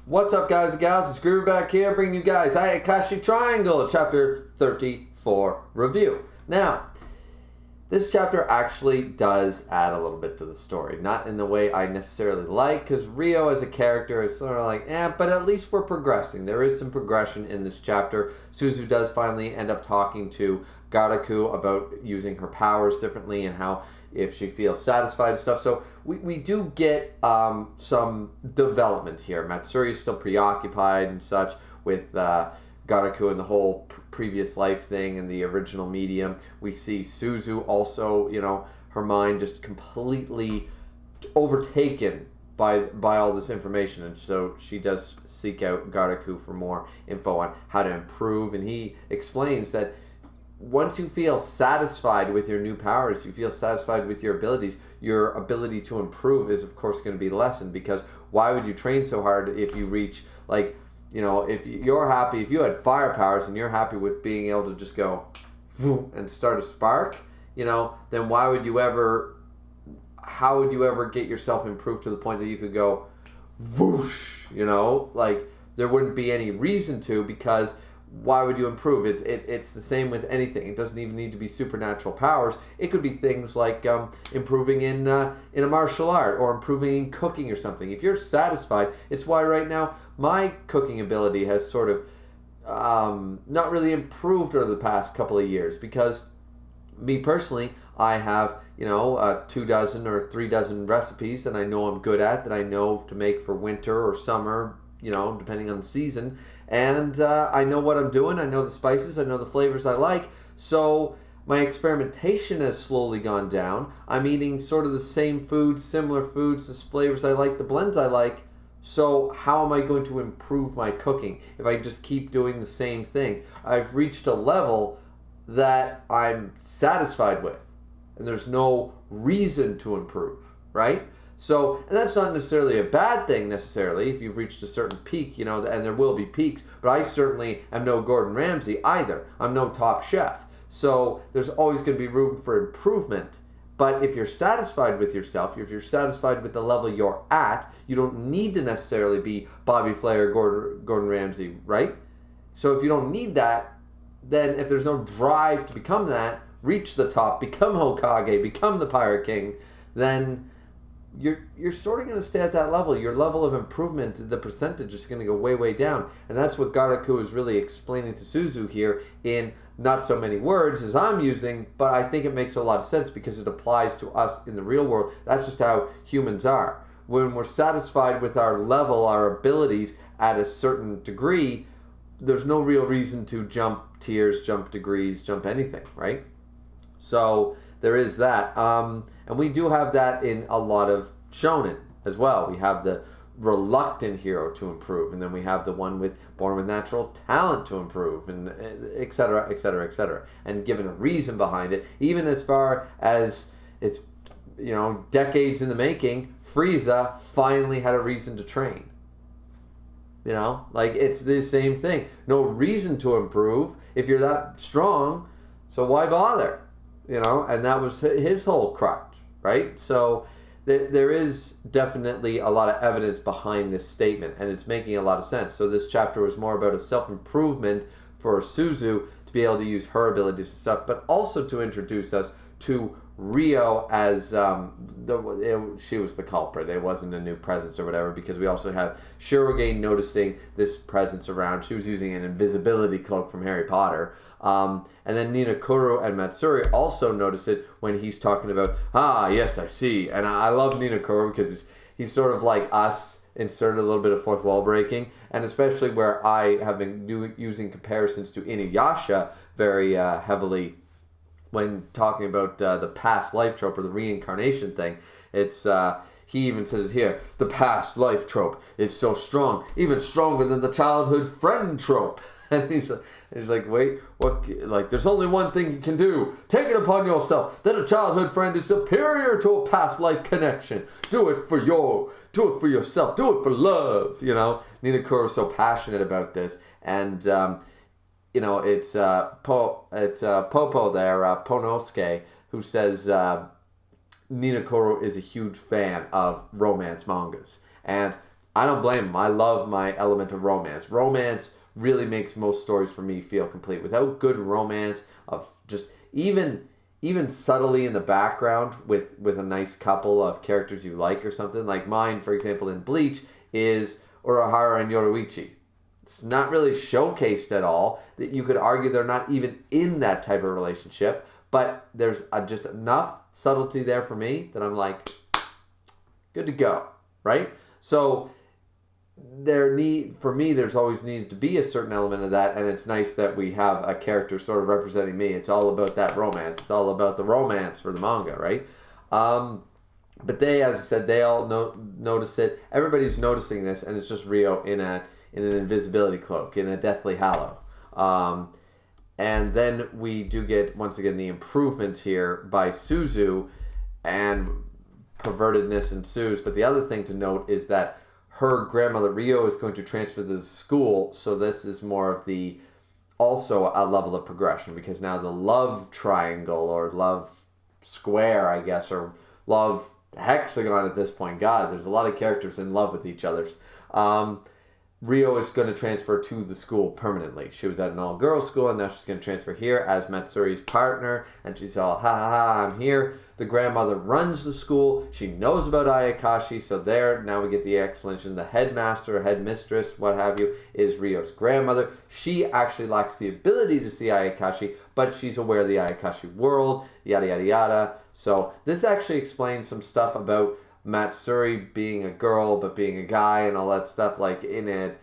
What's up, guys and gals? It's Griever back here, bringing you guys Ayakashi Triangle, Chapter 34 review. Now, this chapter actually does add a little bit to the story. Not in the way I necessarily like, because Rio as a character is sort of like, but at least we're progressing. There is some progression in this chapter. Suzu does finally end up talking to Garaku about using her powers differently and how if she feels satisfied and stuff. So we do get some development here. Matsuri is still preoccupied and such with Garaku and the whole previous life thing and the original medium. We see Suzu also, her mind just completely overtaken by all this information, and so she does seek out Garaku for more info on how to improve, and he explains that once you feel satisfied with your new powers, you feel satisfied with your ability to improve is of course going to be lessened, because why would you train so hard if you reach, if you're happy, if you had fire powers and you're happy with being able to just go and start a spark, then how would you ever get yourself improved to the point that you could go whoosh, there wouldn't be any reason to, because why would you improve? It's the same with anything. It doesn't even need to be supernatural powers. It could be things like improving in a martial art or improving in cooking or something. If you're satisfied, it's why right now my cooking ability has sort of not really improved over the past couple of years, because me personally, I have 2 dozen or 3 dozen recipes that I know I'm good at, that I know to make for winter or summer, depending on the season. And I know what I'm doing. I know the spices. I know the flavors I like. So my experimentation has slowly gone down. I'm eating sort of the same foods, similar foods, the flavors I like, the blends I like. So how am I going to improve my cooking if I just keep doing the same thing? I've reached a level that I'm satisfied with, and there's no reason to improve, right? So, and that's not necessarily a bad thing necessarily if you've reached a certain peak, and there will be peaks, but I certainly am no Gordon Ramsay either. I'm no top chef. So there's always going to be room for improvement. But if you're satisfied with yourself, if you're satisfied with the level you're at, you don't need to necessarily be Bobby Flay or Gordon Ramsay, right? So if you don't need that, then if there's no drive to become that, reach the top, become Hokage, become the Pirate King, then you're sort of going to stay at that level. Your level of improvement, the percentage is going to go way, way down. And that's what Garaku is really explaining to Suzu here in not so many words as I'm using, but I think it makes a lot of sense because it applies to us in the real world. That's just how humans are. When we're satisfied with our level, our abilities at a certain degree, there's no real reason to jump tiers, jump degrees, jump anything, right? So there is that. And we do have that in a lot of shonen as well. We have the reluctant hero to improve, and then we have the one born with natural talent to improve, and et cetera, et cetera, et cetera. And given a reason behind it, even as far as it's, decades in the making, Frieza finally had a reason to train. It's the same thing. No reason to improve if you're that strong, so why bother? And that was his whole crutch, right? So there is definitely a lot of evidence behind this statement, and it's making a lot of sense. So this chapter was more about a self-improvement for Suzu to be able to use her abilities and stuff, but also to introduce us to Rio as she was the culprit. It wasn't a new presence or whatever, because we also have Shirogane noticing this presence around. She was using an invisibility cloak from Harry Potter. And then Ninokuru and Matsuri also notice it when he's talking about, yes, I see. And I love Ninokuru because he's sort of like us, inserted a little bit of fourth wall breaking, and especially where I have been using comparisons to Inuyasha very heavily when talking about the past life trope or the reincarnation thing. It's he even says it here, the past life trope is so strong, even stronger than the childhood friend trope. And he's like, wait, what? There's only one thing you can do. Take it upon yourself that a childhood friend is superior to a past life connection. Do it for yourself. Do it for love. Ninokuru is so passionate about this, and it's Popo there, Ponosuke, who says Ninokuru is a huge fan of romance mangas, and I don't blame him. I love my element of romance. Romance really makes most stories for me feel complete. Without good romance, of just even subtly in the background with a nice couple of characters you like or something. Like mine, for example, in Bleach is Urahara and Yoruichi. It's not really showcased at all. That you could argue they're not even in that type of relationship. But there's just enough subtlety there for me that I'm like, good to go, right? So there's always needed to be a certain element of that, and it's nice that we have a character sort of representing me. It's all about that romance. It's all about the romance for the manga, right? But they, as I said, they all notice it. Everybody's noticing this, and it's just Rio in an invisibility cloak, in a deathly hallow. And then we do get, once again, the improvements here by Suzu, and pervertedness ensues. But the other thing to note is that her grandmother Rio is going to transfer to the school, so this is more of also a level of progression, because now the love triangle, or love square, I guess, or love hexagon at this point. God, there's a lot of characters in love with each other. Rio is going to transfer to the school permanently. She was at an all-girls school, and now she's going to transfer here as Matsuri's partner, and she's all, ha ha ha, I'm here. The grandmother runs the school. She knows about Ayakashi, so now we get the explanation. The headmaster, headmistress, what have you, is Rio's grandmother. She actually lacks the ability to see Ayakashi, but she's aware of the Ayakashi world, yada, yada, yada. So this actually explains some stuff about Matsuri being a girl but being a guy and all that stuff, like in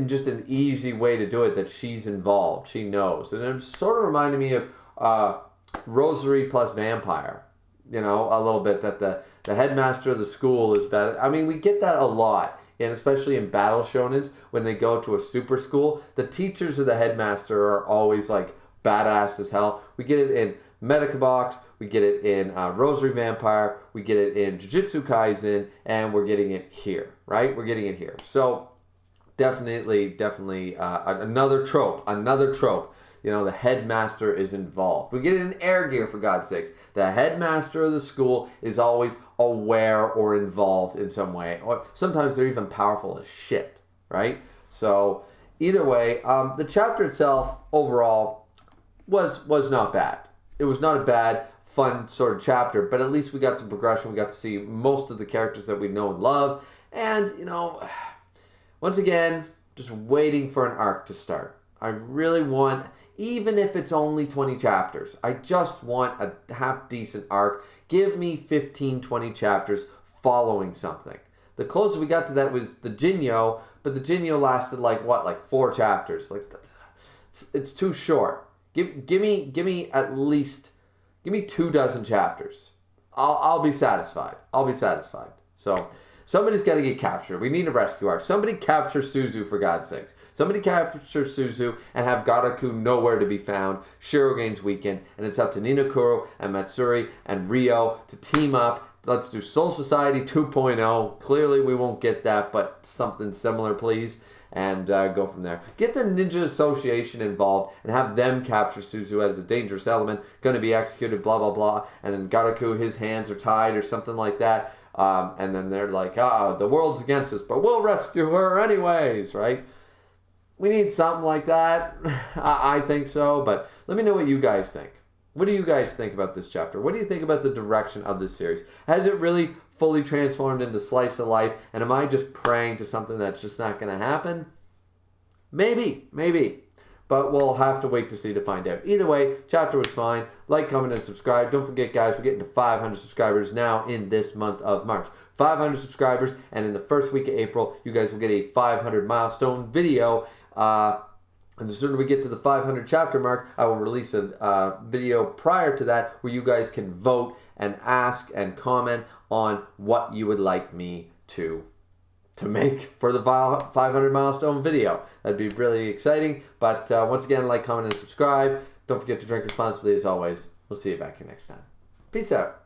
just an easy way to do it, that she's involved, she knows. And it sort of reminded me of Rosary plus Vampire, a little bit, that the headmaster of the school is bad. I mean, we get that a lot, and especially in battle shonens, when they go to a super school, the teachers of the headmaster are always like badass as hell. We get it in Medica Box, we get it in Rosary Vampire, we get it in Jujutsu Kaisen, and we're getting it here, right? We're getting it here. So definitely another trope. The headmaster is involved. We get it in Air Gear, for God's sakes. The headmaster of the school is always aware or involved in some way, or sometimes they're even powerful as shit, right? So either way, the chapter itself overall was not bad. It was not a bad, fun sort of chapter, but at least we got some progression. We got to see most of the characters that we know and love. And, once again, just waiting for an arc to start. I really want, even if it's only 20 chapters, I just want a half-decent arc. Give me 15, 20 chapters following something. The closest we got to that was the Jinyo, but the Jinyo lasted like 4 chapters. It's too short. Give me at least 24 chapters. I'll be satisfied. So somebody's got to get captured. We need a rescue arc. Somebody capture Suzu, for God's sakes. Somebody capture Suzu and have Garaku nowhere to be found. Shiro gains weakened, and it's up to Ninokuro and Matsuri and Rio to team up. Let's do Soul Society 2.0. Clearly we won't get that, but something similar, please. And go from there. Get the Ninja Association involved and have them capture Suzu as a dangerous element, going to be executed, blah, blah, blah. And then Garaku, his hands are tied or something like that. And then they're like, the world's against us, but we'll rescue her anyways, right? We need something like that. I think so, but let me know what you guys think. What do you guys think about this chapter? What do you think about the direction of this series? Has it really fully transformed into slice of life? And am I just praying to something that's just not going to happen? Maybe. But we'll have to wait to see to find out. Either way, chapter was fine. Like, comment, and subscribe. Don't forget, guys, we're getting to 500 subscribers now in this month of March. 500 subscribers, and in the first week of April, you guys will get a 500 milestone video. And the sooner we get to the 500 chapter mark, I will release a video prior to that where you guys can vote and ask and comment on what you would like me to make for the 500 milestone video. That'd be really exciting. But once again, like, comment, and subscribe. Don't forget to drink responsibly as always. We'll see you back here next time. Peace out.